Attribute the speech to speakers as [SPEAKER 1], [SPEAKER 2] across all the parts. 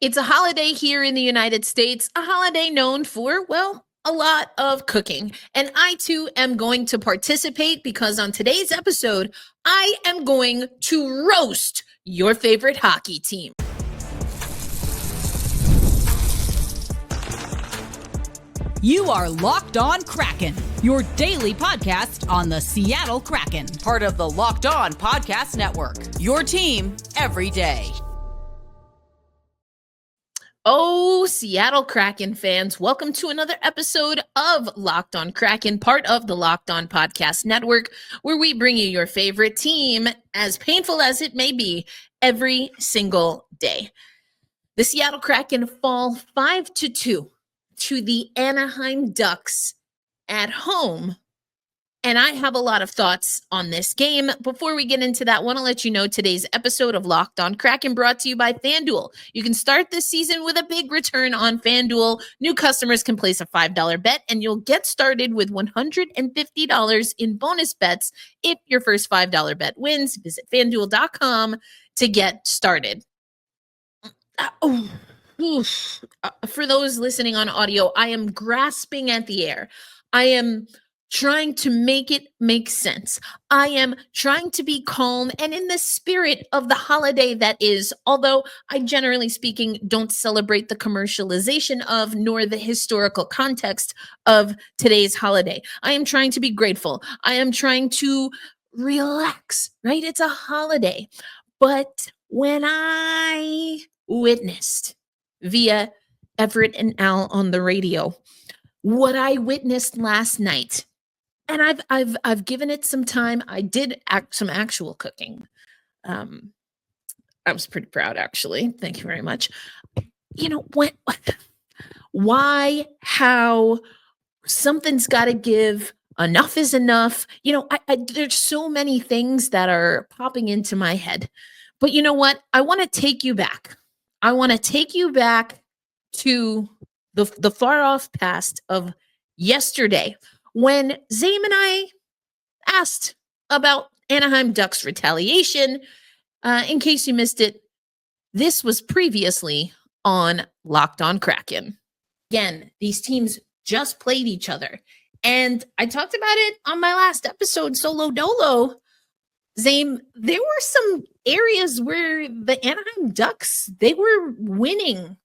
[SPEAKER 1] It's a holiday here in the United States, a holiday known for, well, a lot of cooking. And I too am going to participate because on today's episode, I am going to roast your favorite hockey team.
[SPEAKER 2] You are Locked On Kraken, your daily podcast on the Seattle Kraken, part of the Locked On Podcast Network, your team every day.
[SPEAKER 1] Oh, Seattle Kraken fans, welcome to another episode of Locked On Kraken, part of the Locked On Podcast Network, where we bring you your favorite team, as painful as it may be, every single day. The Seattle Kraken fall 5-2 to the Anaheim Ducks at home. And I have a lot of thoughts on this game. Before we get into that, I want to let you know today's episode of Locked On Kraken brought to you by FanDuel. You can start this season with a big return on FanDuel. New customers can place a $5 bet, and you'll get started with $150 in bonus bets if your first $5 bet wins. Visit FanDuel.com to get started. For those listening on audio, I am grasping at the air. I am trying to make it make sense. I am trying to be calm and in the spirit of the holiday that is, although I generally speaking don't celebrate the commercialization of nor the historical context of today's holiday. I am trying to be grateful. I am trying to relax, right? It's a holiday. But when I witnessed via Everett and Al on the radio what I witnessed last night, and I've given it some time. I did some actual cooking. I was pretty proud, actually. Thank you very much. You know what? Why? How? Something's got to give. Enough is enough. You know, there's so many things that are popping into my head. But you know what? I want to take you back. I want to take you back to the far off past of yesterday, when Zame and I asked about Anaheim Ducks retaliation. In case you missed it, this was previously on Locked On Kraken. Again, these teams just played each other. And I talked about it on my last episode, Solo Dolo. Zame, there were some areas where the Anaheim Ducks, they were winning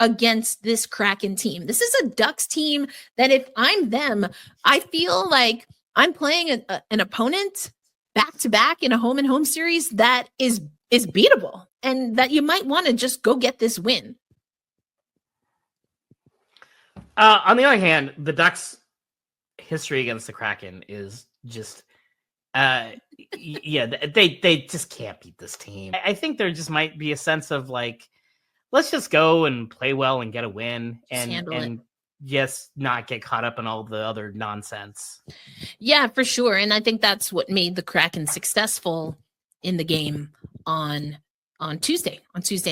[SPEAKER 1] against this Kraken team. This is a Ducks team that if I'm them, I feel like I'm playing an opponent back-to-back in a home-and-home series that is beatable, and that you might want to just go get this win.
[SPEAKER 3] On the other hand, the Ducks' history against the Kraken is just, they just can't beat this team. I think there just might be a sense of like, let's just go and play well and get a win and just not get caught up in all the other nonsense.
[SPEAKER 1] Yeah, for sure. And I think that's what made the Kraken successful in the game on Tuesday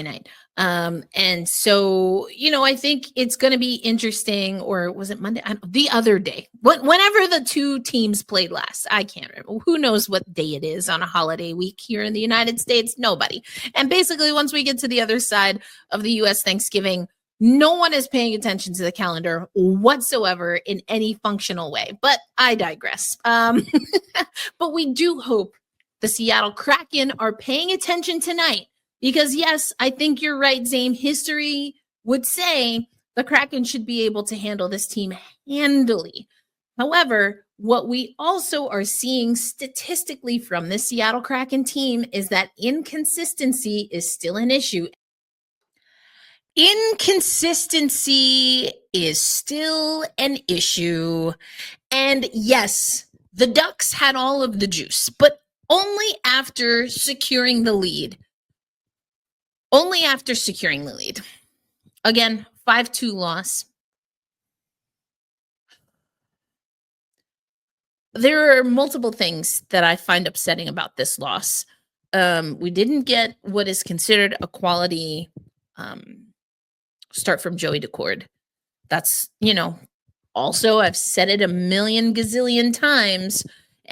[SPEAKER 1] night. And so, you know, I think it's going to be interesting, or was it Monday? The other day, whenever the two teams played last, I can't remember. Who knows what day it is on a holiday week here in the United States? Nobody. And basically, once we get to the other side of the U.S. Thanksgiving, no one is paying attention to the calendar whatsoever in any functional way. But I digress. But we do hope the Seattle Kraken are paying attention tonight. Because, yes, I think you're right, Zane. History would say the Kraken should be able to handle this team handily. However, what we also are seeing statistically from the Seattle Kraken team is that inconsistency is still an issue. Inconsistency is still an issue. And, yes, the Ducks had all of the juice, but only after securing the lead. Only after securing the lead. Again, 5-2 loss. There are multiple things that I find upsetting about this loss. We didn't get what is considered a quality start from Joey Daccord. That's, you know, also, I've said it a million gazillion times,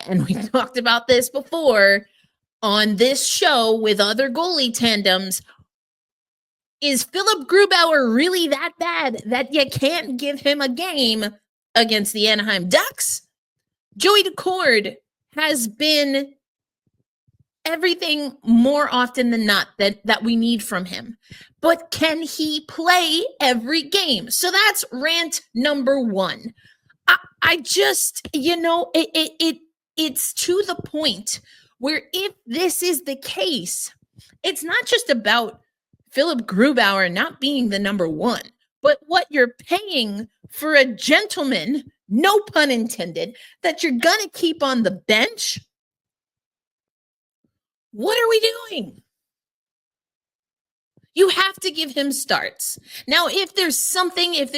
[SPEAKER 1] and we talked about this before on this show with other goalie tandems. Is Philip Grubauer really that bad that you can't give him a game against the Anaheim Ducks? Joey Daccord has been everything more often than not that we need from him. But can he play every game? So that's rant number one. I just, it's to the point where if this is the case, it's not just about Philip Grubauer not being the number one, but what you're paying for a gentleman, no pun intended, that you're going to keep on the bench. What are we doing? You have to give him starts. Now, if there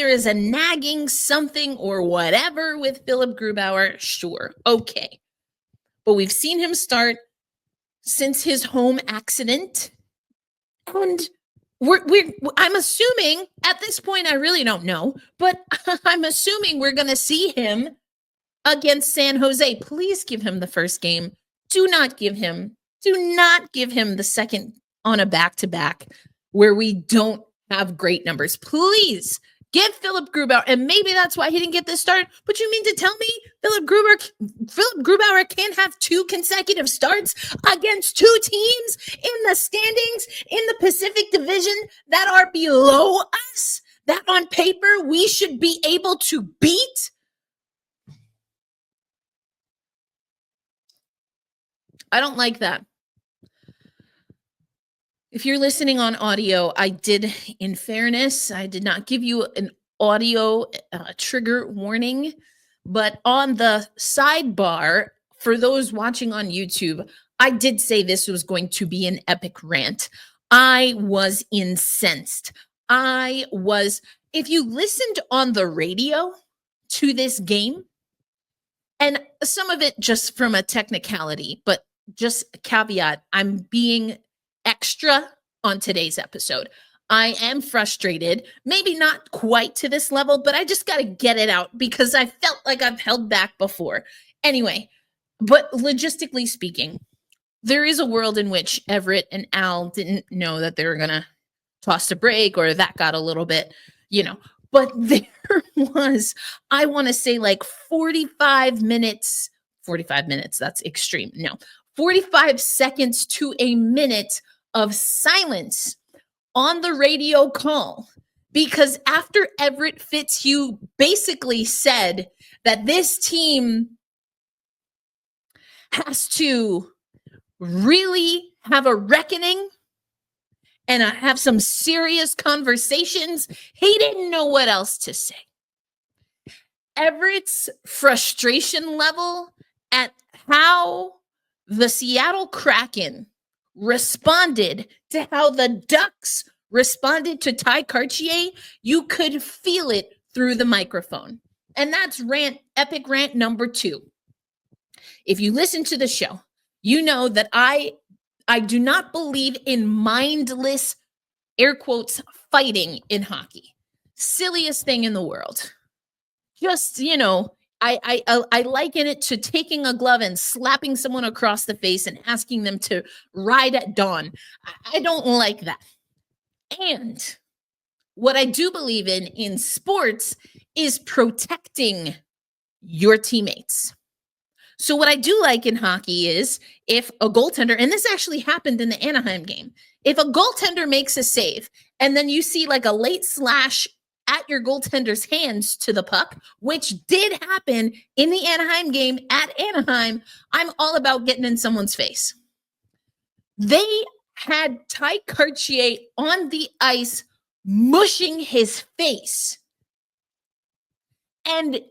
[SPEAKER 1] is a nagging something or whatever with Philip Grubauer, sure, okay. But we've seen him start since his home accident. And I'm assuming at this point, I really don't know, but I'm assuming we're going to see him against San Jose. Please give him the first game. Do not give him the second on a back-to-back where we don't have great numbers. Please give Philip Grubauer, and maybe that's why he didn't get this start. But you mean to tell me Philip Grubauer can't have 2 consecutive starts against 2 teams in the standings in the Pacific Division that are below us, that on paper we should be able to beat? I don't like that. If you're listening on audio, in fairness, I did not give you an audio trigger warning, but on the sidebar, for those watching on YouTube, I did say this was going to be an epic rant. I was incensed. If you listened on the radio to this game, and some of it just from a technicality, but just a caveat, I'm being extra on today's episode. I am frustrated, maybe not quite to this level, but I just got to get it out because I felt like I've held back before. Anyway, but logistically speaking, there is a world in which Everett and Al didn't know that they were going to toss a break, or that got a little bit, but there was, I want to say like 45 minutes, that's extreme. No, 45 seconds to a minute of silence on the radio call, because after Everett Fitzhugh basically said that this team has to really have a reckoning and have some serious conversations, he didn't know what else to say. Everett's frustration level at how the Seattle Kraken responded to how the Ducks responded to Ty Cartier, you could feel it through the microphone. And that's epic rant number 2. If you listen to the show, you know that I do not believe in mindless, air quotes, fighting in hockey. Silliest thing in the world. Just, I liken it to taking a glove and slapping someone across the face and asking them to ride at dawn. I don't like that. And what I do believe in sports is protecting your teammates. So what I do like in hockey is if a goaltender, and this actually happened in the Anaheim game, if a goaltender makes a save and then you see like a late slash at your goaltender's hands to the puck, which did happen in the Anaheim game at Anaheim, I'm all about getting in someone's face. They had Ty Cartier on the ice mushing his face. And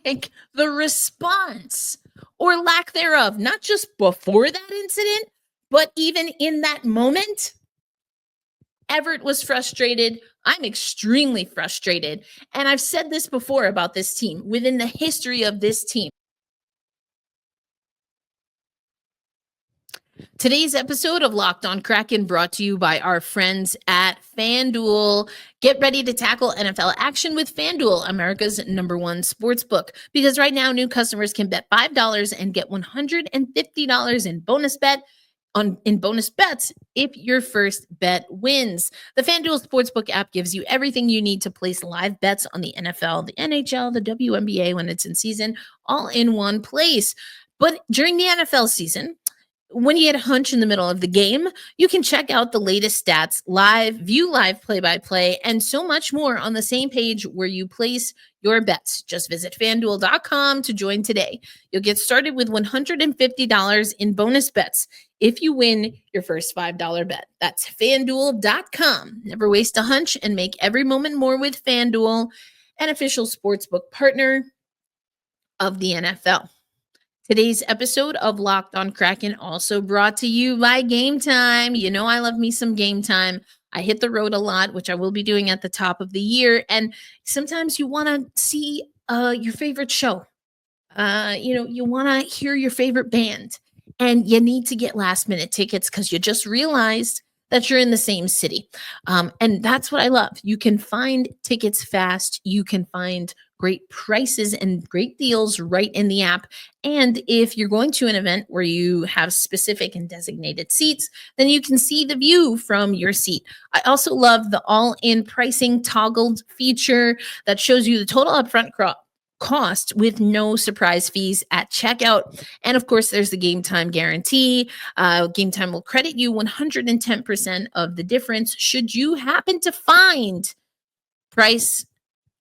[SPEAKER 1] like the response or lack thereof, not just before that incident, but even in that moment, Everett was frustrated. I'm extremely frustrated. And I've said this before about this team. Within the history of this team, today's episode of Locked on Kraken brought to you by our friends at FanDuel. Get ready to tackle NFL action with FanDuel, America's #1 sportsbook. Because right now, new customers can bet $5 and get $150 in bonus bet in bonus bets if your first bet wins. The FanDuel Sportsbook app gives you everything you need to place live bets on the NFL, the NHL, the WNBA when it's in season, all in one place. But during the NFL season, when you get a hunch in the middle of the game, you can check out the latest stats live, view live play-by-play, and so much more on the same page where you place your bets. Just visit FanDuel.com to join today. You'll get started with $150 in bonus bets if you win your first $5 bet. That's FanDuel.com. Never waste a hunch and make every moment more with FanDuel, an official sportsbook partner of the NFL. Today's episode of Locked on Kraken also brought to you by Game Time. You know I love me some Game Time. I hit the road a lot, which I will be doing at the top of the year. And sometimes you want to see your favorite show. You want to hear your favorite band. And you need to get last minute tickets because you just realized that you're in the same city. And that's what I love. You can find tickets fast. You can find great prices and great deals right in the app. And if you're going to an event where you have specific and designated seats, then you can see the view from your seat. I also love the all-in pricing toggled feature that shows you the total upfront cost with no surprise fees at checkout. And of course, there's the Game Time guarantee. Game Time will credit you 110% of the difference should you happen to find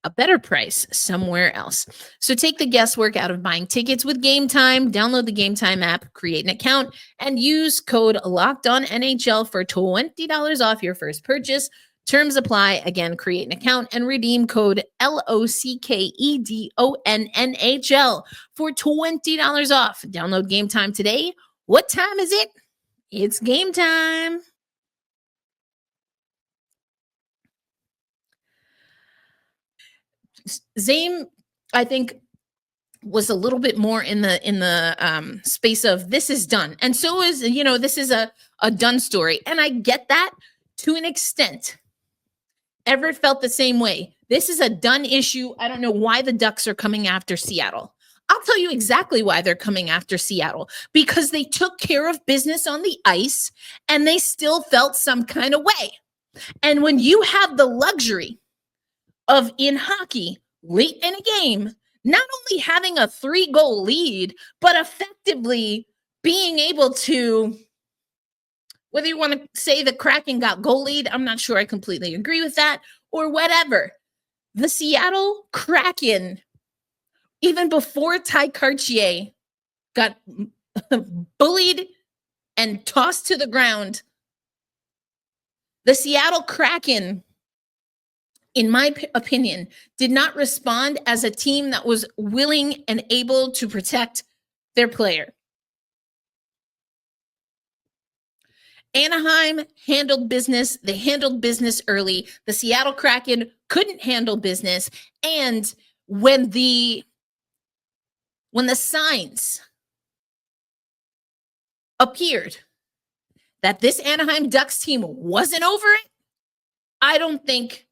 [SPEAKER 1] a better price somewhere else. So take the guesswork out of buying tickets with Game Time. Download the Game Time app, create an account, and use code LOCKEDONNHL for $20 off your first purchase. Terms apply. Again, create an account and redeem code LOCKEDONNHL for $20 off. Download Game Time today. What time is it? It's game time. Zame, I think, was a little bit more in the space of this is done. And so is, this is a done story. And I get that to an extent. Everett felt the same way. This is a done issue. I don't know why the Ducks are coming after Seattle. I'll tell you exactly why they're coming after Seattle. Because they took care of business on the ice and they still felt some kind of way. And when you have the luxury of, in hockey, late in a game, not only having a 3-goal lead, but effectively being able to, whether you want to say the Kraken got goalied, I'm not sure I completely agree with that, or whatever. The Seattle Kraken, even before Ty Cartier got bullied and tossed to the ground, the Seattle Kraken, in my opinion, did not respond as a team that was willing and able to protect their player. Anaheim handled business. They handled business early. The Seattle Kraken couldn't handle business. And when the signs appeared that this Anaheim Ducks team wasn't over it, I don't think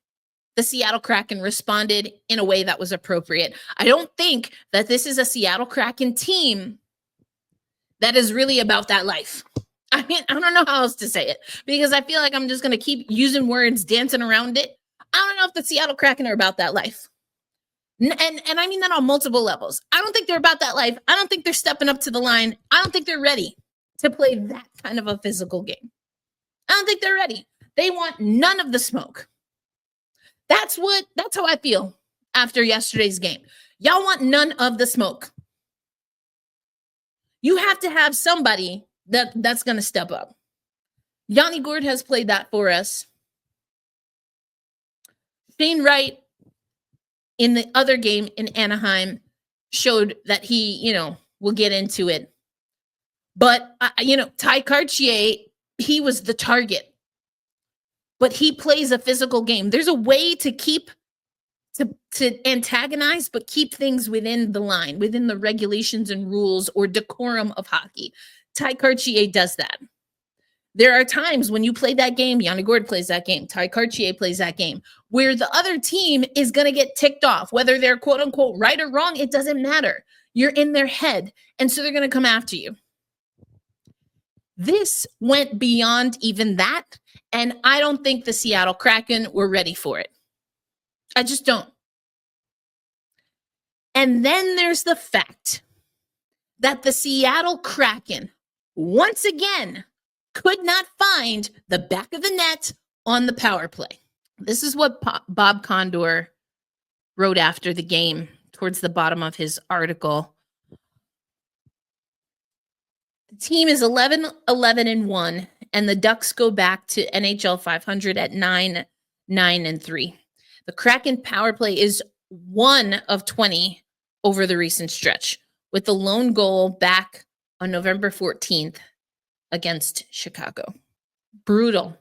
[SPEAKER 1] the Seattle Kraken responded in a way that was appropriate. I don't think that this is a Seattle Kraken team that is really about that life. I mean, I don't know how else to say it because I feel like I'm just going to keep using words, dancing around it. I don't know if the Seattle Kraken are about that life. And I mean that on multiple levels. I don't think they're about that life. I don't think they're stepping up to the line. I don't think they're ready to play that kind of a physical game. I don't think they're ready. They want none of the smoke. That's how I feel after yesterday's game. Y'all want none of the smoke. You have to have somebody that's going to step up. Yanni Gourde has played that for us. Shane Wright in the other game in Anaheim showed that he, will get into it. But, Ty Cartier, he was the target. But he plays a physical game. There's a way to keep, to antagonize, but keep things within the line, within the regulations and rules or decorum of hockey. Ty Cartier does that. There are times when you play that game, Yanni Gourde plays that game, Ty Cartier plays that game, where the other team is going to get ticked off. Whether they're quote unquote right or wrong, it doesn't matter. You're in their head. And so they're going to come after you. This went beyond even that, and I don't think the Seattle Kraken were ready for it. I just don't. And then there's the fact that the Seattle Kraken, once again, could not find the back of the net on the power play. This is what Bob Condor wrote after the game towards the bottom of his article. The team is 11-11-1, and the Ducks go back to NHL 500 at 9-9-3. The Kraken power play is 1 of 20 over the recent stretch, with the lone goal back on November 14th against Chicago. Brutal.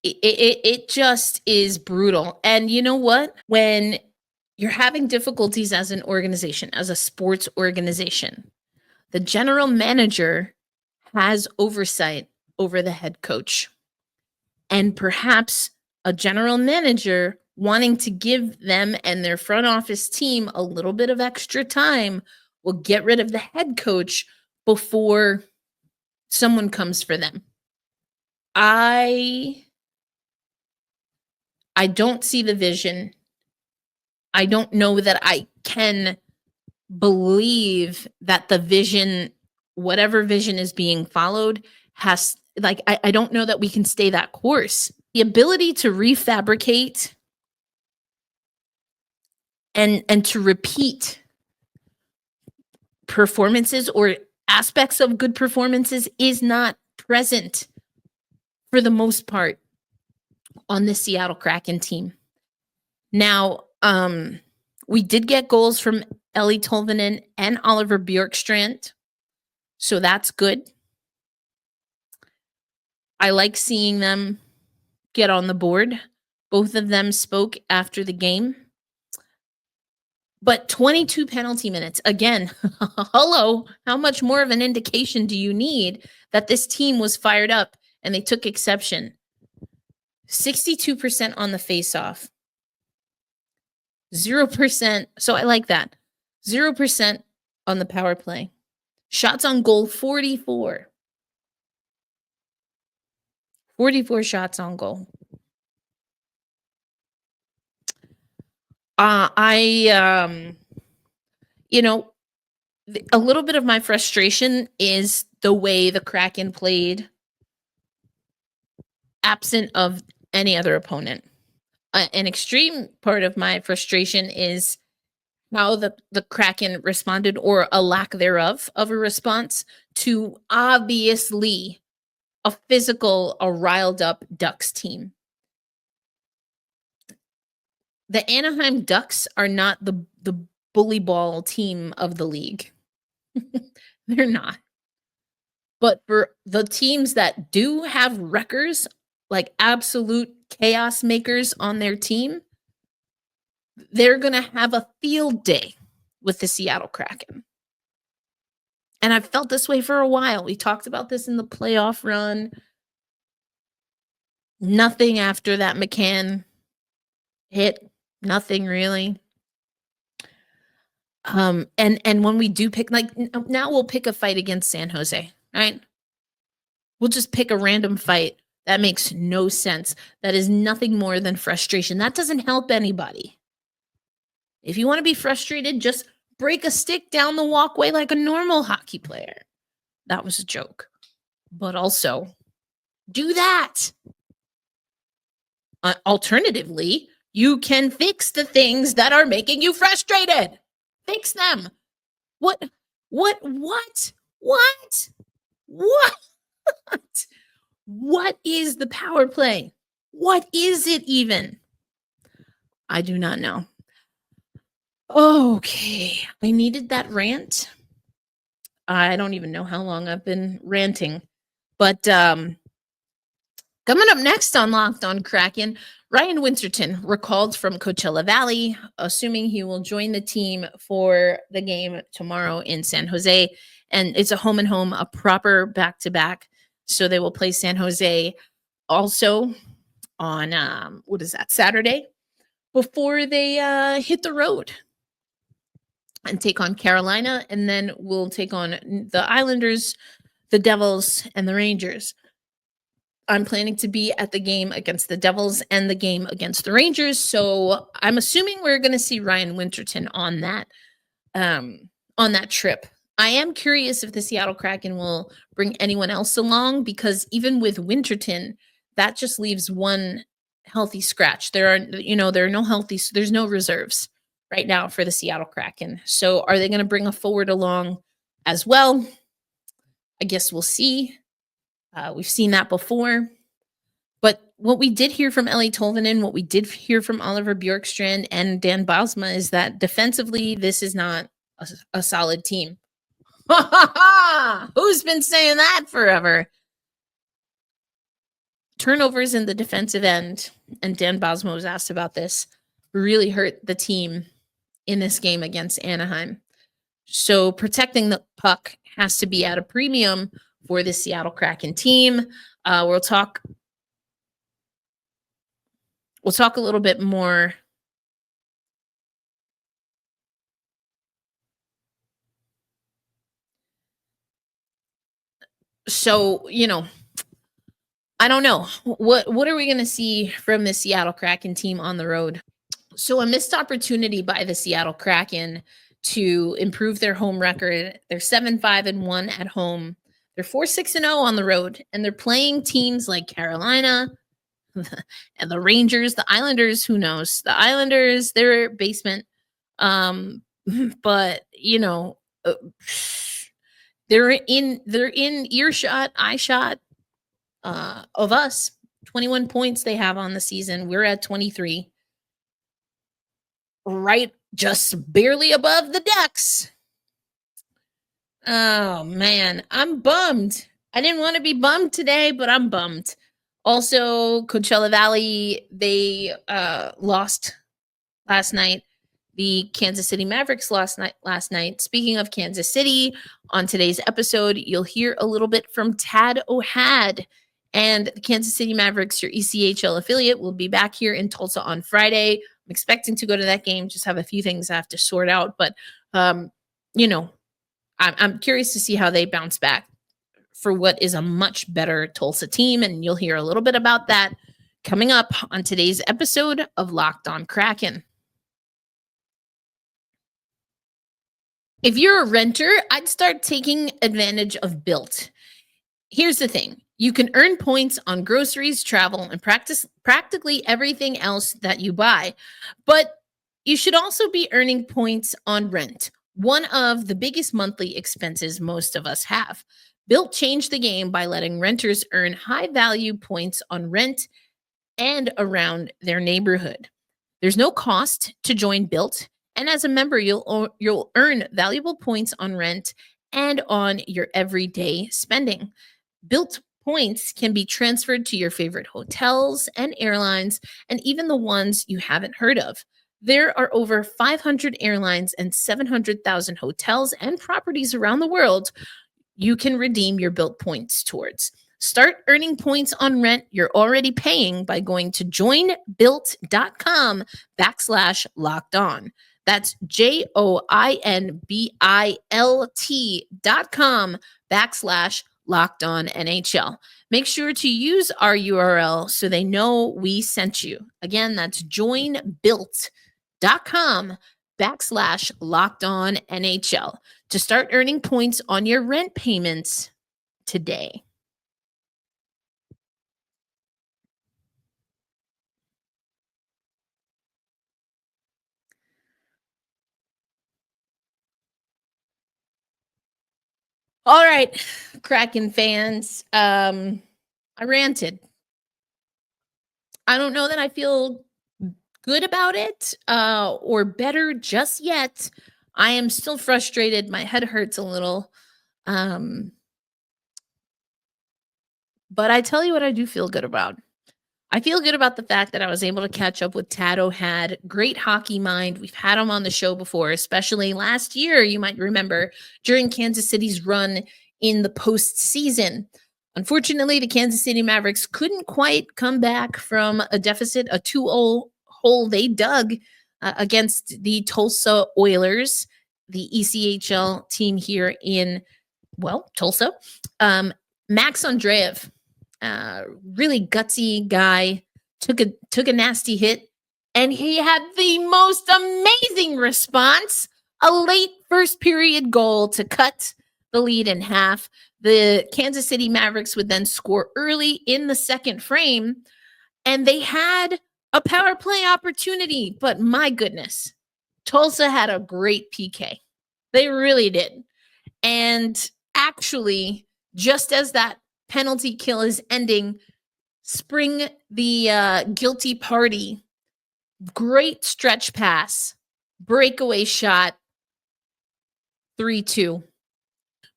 [SPEAKER 1] It just is brutal. And you know what? When you're having difficulties as an organization, as a sports organization, the general manager has oversight over the head coach. And perhaps a general manager wanting to give them and their front office team a little bit of extra time will get rid of the head coach before someone comes for them. I don't see the vision. I don't know that I can believe that the vision, whatever vision is being followed, has, like, I don't know that we can stay that course. The ability to refabricate and to repeat performances or aspects of good performances is not present for the most part on the Seattle Kraken team. Now, we did get goals from Ellie Tolvanen and Oliver Bjorkstrand, so that's good. I like seeing them get on the board. Both of them spoke after the game. But 22 penalty minutes, again, hello, how much more of an indication do you need that this team was fired up and they took exception? 62% on the faceoff. 0%. So I like that. 0% on the power play. Shots on goal, 44. 44 shots on goal. A little bit of my frustration is the way the Kraken played absent of any other opponent. An extreme part of my frustration is how the Kraken responded, or a lack thereof of a response, to obviously a physical, a riled up Ducks team. The Anaheim Ducks are not the bully ball team of the league. They're not. But for the teams that do have wreckers, like absolute chaos makers on their team, they're going to have a field day with the Seattle Kraken. And I've felt this way for a while. We talked about this in the playoff run. Nothing after that McCann hit. Nothing really. And when we do pick, like now we'll pick a fight against San Jose, right? We'll just pick a random fight. That makes no sense. That is nothing more than frustration. That doesn't help anybody. If you want to be frustrated, just break a stick down the walkway like a normal hockey player. That was a joke. But also, do that. Alternatively, you can fix the things that are making you frustrated. Fix them. What? What is the power play? What is it even? I do not know. Okay, I needed that rant. I don't even know how long I've been ranting. But coming up next on Locked on Kraken, Ryan Winterton recalled from Coachella Valley, assuming he will join the team for the game tomorrow in San Jose. And it's a home and home, a proper back-to-back. So they will play San Jose also on, Saturday, before they hit the road and take on Carolina. And then we'll take on the Islanders the Devils and the Rangers. I'm planning to be at the game against the Devils and the game against the Rangers. So I'm assuming we're going to see Ryan Winterton on that trip. I am curious if the Seattle Kraken will bring anyone else along, because even with Winterton, that just leaves one healthy scratch. There's no reserves right now for the Seattle Kraken. So are they going to bring a forward along as well? I guess we'll see. We've seen that before. But what we did hear from Ellie Tolvanen, what we did hear from Oliver Bjorkstrand and Dan Bylsma is that defensively, this is not a solid team. Who's been saying that forever? Turnovers in the defensive end, and Dan Bylsma was asked about this, really hurt the team in this game against Anaheim. So protecting the puck has to be at a premium for the Seattle Kraken team. We'll talk a little bit more. So, I don't know. What are we going to see from the Seattle Kraken team on the road? So a missed opportunity by the Seattle Kraken to improve their home record. They're 7-5-1 at home. They're 4-6-0 on the road, and they're playing teams like Carolina and the Rangers, the Islanders. Who knows? The Islanders, they're basement. But they're in earshot, eyeshot of us. 21 points they have on the season. We're at 23. Right, just barely above the Ducks. Oh, man. I'm bummed. I didn't want to be bummed today, but I'm bummed. Also, Coachella Valley, they lost last night. The Kansas City Mavericks lost last night. Speaking of Kansas City, on today's episode, you'll hear a little bit from Tad O'Had. And the Kansas City Mavericks, your ECHL affiliate, will be back here in Tulsa on Friday. I'm expecting to go to that game. Just have a few things I have to sort out. But, I'm curious to see how they bounce back for what is a much better Tulsa team. And you'll hear a little bit about that coming up on today's episode of Locked on Kraken. If you're a renter, I'd start taking advantage of Built. Here's the thing. You can earn points on groceries, travel, and practically everything else that you buy. But you should also be earning points on rent, one of the biggest monthly expenses most of us have. Built changed the game by letting renters earn high-value points on rent and around their neighborhood. There's no cost to join Built, and as a member, you'll earn valuable points on rent and on your everyday spending. Built points can be transferred to your favorite hotels and airlines, and even the ones you haven't heard of. There are over 500 airlines and 700,000 hotels and properties around the world you can redeem your Built points towards. Start earning points on rent you're already paying by going to joinbuilt.com/lockedon. That's joinbilt.com/lockedonnhl. Make sure to use our URL so they know we sent you. Again, that's joinbuilt.com/lockedonnhl to start earning points on your rent payments today. All right, Kraken fans. I ranted. I don't know that I feel good about it or better just yet. I am still frustrated. My head hurts a little. But I tell you what I do feel good about. I feel good about the fact that I was able to catch up with Tad O'Had. Great hockey mind. We've had him on the show before, especially last year, you might remember, during Kansas City's run in the postseason. Unfortunately, the Kansas City Mavericks couldn't quite come back from a deficit, a 2-0 hole they dug against the Tulsa Oilers, the ECHL team here in Tulsa. Max Andreev, really gutsy guy, took a nasty hit, and he had the most amazing response, a late first period goal to cut the lead in half. The Kansas City Mavericks would then score early in the second frame, and they had a power play opportunity, but my goodness, Tulsa had a great PK. They really did. And actually, just as that penalty kill is ending, Spring, the guilty party, great stretch pass, breakaway shot, 3-2.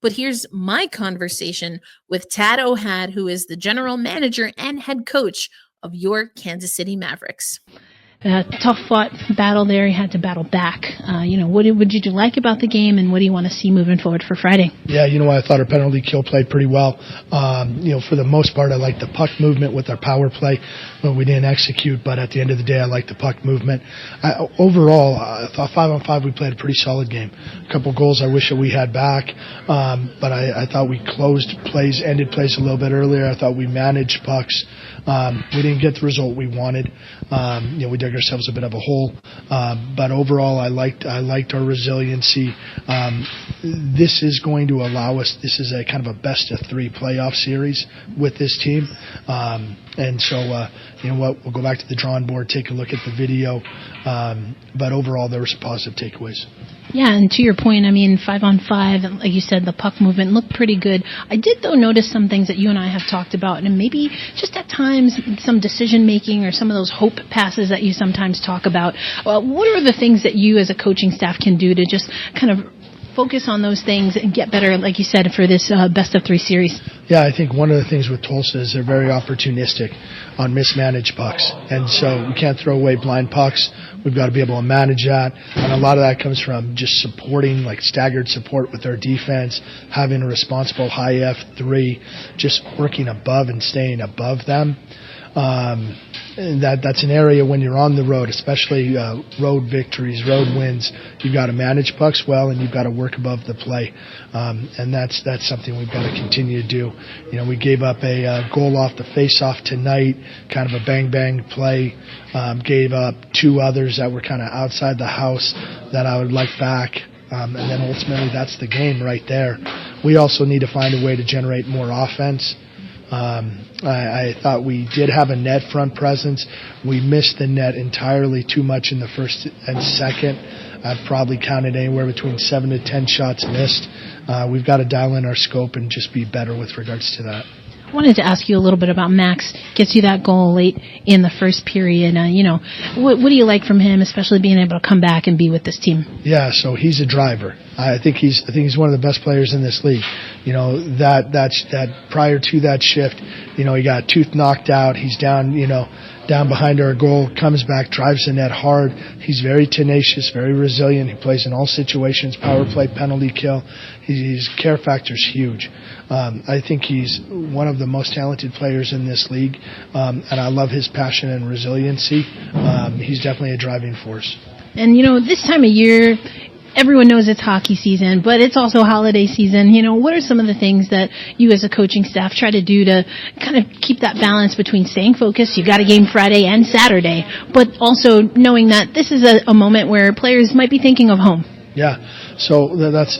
[SPEAKER 1] But here's my conversation with Tad O'Had, who is the general manager and head coach of your Kansas City Mavericks.
[SPEAKER 4] Tough fought battle there. You had to battle back. What did you like about the game, and what do you want to see moving forward for Friday?
[SPEAKER 5] Yeah, I thought our penalty kill played pretty well. For the most part, I liked the puck movement with our power play. Well, we didn't execute, but at the end of the day, I liked the puck movement. Overall, I thought 5-on-5 we played a pretty solid game. A couple goals I wish that we had back, but I thought we ended plays a little bit earlier. I thought we managed pucks. We didn't get the result we wanted. We dug ourselves a bit of a hole. But overall, I liked our resiliency. This is going to allow us. This is a kind of a best of 3 playoff series with this team. And so, we'll go back to the drawing board, take a look at the video. But overall, there were some positive takeaways.
[SPEAKER 4] Yeah, and to your point, 5-on-5, like you said, the puck movement looked pretty good. I did, though, notice some things that you and I have talked about, and maybe just at times some decision-making or some of those hope passes that you sometimes talk about. What are the things that you as a coaching staff can do to just kind of focus on those things and get better, like you said, for this best of 3 series?
[SPEAKER 5] Yeah, I think one of the things with Tulsa is they're very opportunistic on mismanaged pucks. And so we can't throw away blind pucks. We've got to be able to manage that. And a lot of that comes from just supporting, like staggered support with our defense, having a responsible high F3, just working above and staying above them. And that's an area when you're on the road, especially road victories, road wins. You've got to manage pucks well, and you've got to work above the play. And that's something we've got to continue to do. We gave up a goal off the face-off tonight, kind of a bang-bang play. Gave up 2 others that were kind of outside the house that I would like back. And then ultimately that's the game right there. We also need to find a way to generate more offense. I thought we did have a net front presence. We missed the net entirely too much in the first and second. I've probably counted anywhere between 7 to 10 shots missed. We've got to dial in our scope and just be better with regards to that.
[SPEAKER 4] I wanted to ask you a little bit about Max. Gets you that goal late in the first period. What do you like from him, especially being able to come back and be with this team?
[SPEAKER 5] Yeah, so he's a driver. I think he's one of the best players in this league. That prior to that shift, he got a tooth knocked out. He's down behind our goal, comes back, drives the net hard. He's very tenacious, very resilient. He plays in all situations, power play, penalty kill. His care factor's huge. I think he's one of the most talented players in this league, and I love his passion and resiliency. He's definitely a driving force. And,
[SPEAKER 4] this time of year, everyone knows it's hockey season, but it's also holiday season. What are some of the things that you as a coaching staff try to do to kind of keep that balance between staying focused? You've got a game Friday and Saturday, but also knowing that this is a moment where players might be thinking of home.
[SPEAKER 5] Yeah, so that's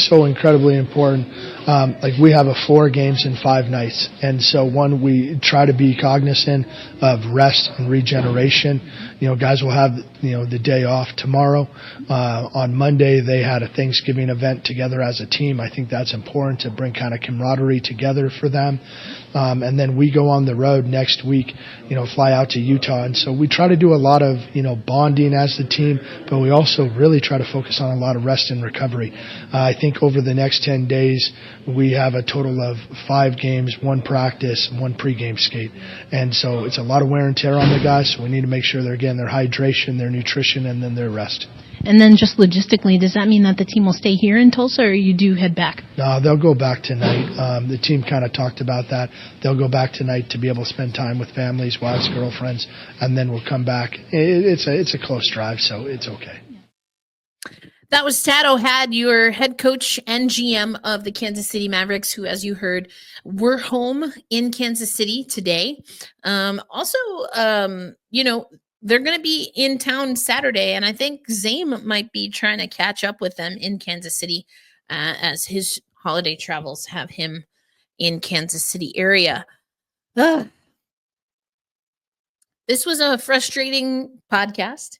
[SPEAKER 5] so incredibly important. We have 4 games in 5 nights, and so we try to be cognizant of rest and regeneration. Guys will have the day off tomorrow. On Monday they had a Thanksgiving event together as a team. I think that's important to bring kind of camaraderie together for them. And then we go on the road next week, fly out to Utah. And so we try to do a lot of, bonding as the team, but we also really try to focus on a lot of rest and recovery. I think over the next 10 days, we have a total of 5 games, 1 practice, 1 pregame skate. And so it's a lot of wear and tear on the guys. So we need to make sure their hydration, their nutrition, and then their rest.
[SPEAKER 4] And then just logistically, does that mean that the team will stay here in Tulsa, or you do head back?
[SPEAKER 5] No, they'll go back tonight. The team kind of talked about that. They'll go back tonight to be able to spend time with families, wives, girlfriends, and then we'll come back. It's a close drive, so it's okay.
[SPEAKER 1] That was Tad O'Had, your head coach and GM of the Kansas City Mavericks, who, as you heard, were home in Kansas City today. Also, they're going to be in town Saturday, and I think Zame might be trying to catch up with them in Kansas City as his holiday travels have him in Kansas City area. This was a frustrating podcast.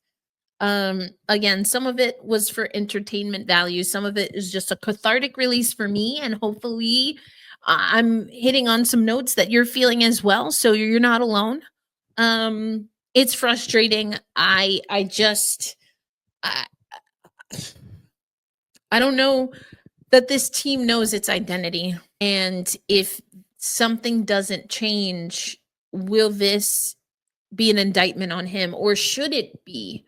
[SPEAKER 1] Again, some of it was for entertainment value. Some of it is just a cathartic release for me. And hopefully I'm hitting on some notes that you're feeling as well. So you're not alone. It's frustrating. I don't know that this team knows its identity. And if something doesn't change, will this be an indictment on him, or should it be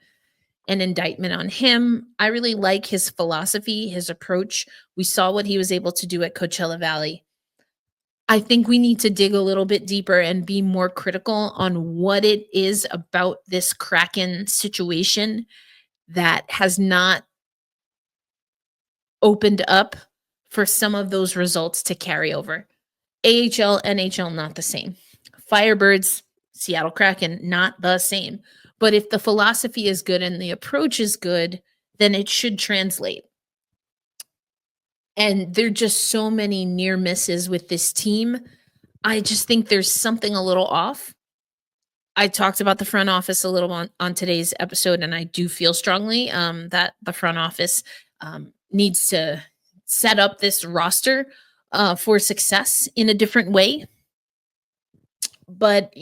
[SPEAKER 1] an indictment on him? I really like his philosophy, his approach. We saw what he was able to do at Coachella Valley. I think we need to dig a little bit deeper and be more critical on what it is about this Kraken situation that has not opened up for some of those results to carry over. AHL, NHL, not the same. Firebirds, Seattle Kraken, not the same. But if the philosophy is good and the approach is good, then it should translate. And there are just so many near misses with this team. I just think there's something a little off. I talked about the front office a little on today's episode, and I do feel strongly that the front office needs to set up this roster for success in a different way. But,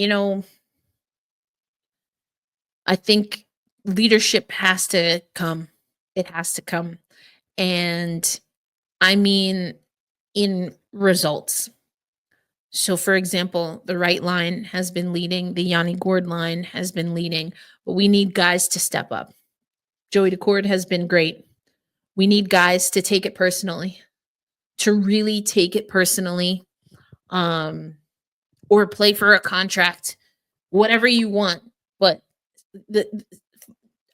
[SPEAKER 1] I think leadership has to come. It has to come. And I mean, in results. So, for example, the right line has been leading. The Yanni Gourde line has been leading. But we need guys to step up. Joey Daccord has been great. We need guys to take it personally. To really take it personally. Or play for a contract. Whatever you want. But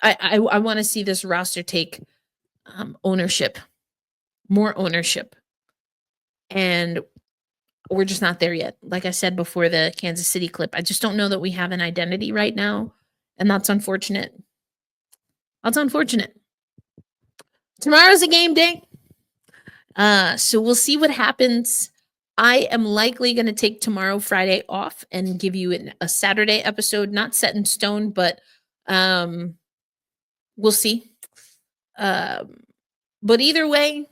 [SPEAKER 1] I want to see this roster take ownership, more ownership, and we're just not there yet. Like I said before the Kansas City clip, I just don't know that we have an identity right now, and that's unfortunate. That's unfortunate. Tomorrow's a game day, so we'll see what happens. I am likely going to take tomorrow, Friday, off and give you a Saturday episode, not set in stone, but we'll see. But either way,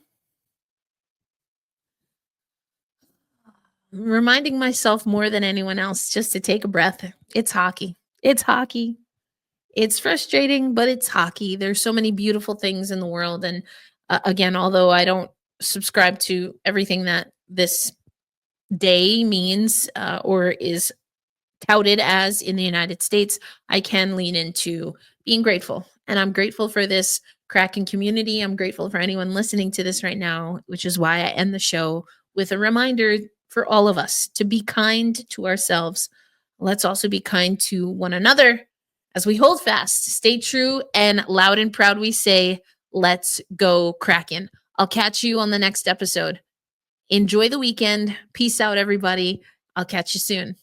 [SPEAKER 1] I'm reminding myself more than anyone else just to take a breath. It's hockey. It's hockey. It's frustrating, but it's hockey. There's so many beautiful things in the world. And again, although I don't subscribe to everything that this day means or is touted as in the United States, I can lean into being grateful. And I'm grateful for this Kraken community. I'm grateful for anyone listening to this right now, which is why I end the show with a reminder for all of us to be kind to ourselves. Let's also be kind to one another as we hold fast, stay true, and loud and proud we say, let's go Kraken. I'll catch you on the next episode. Enjoy the weekend. Peace out, everybody. I'll catch you soon.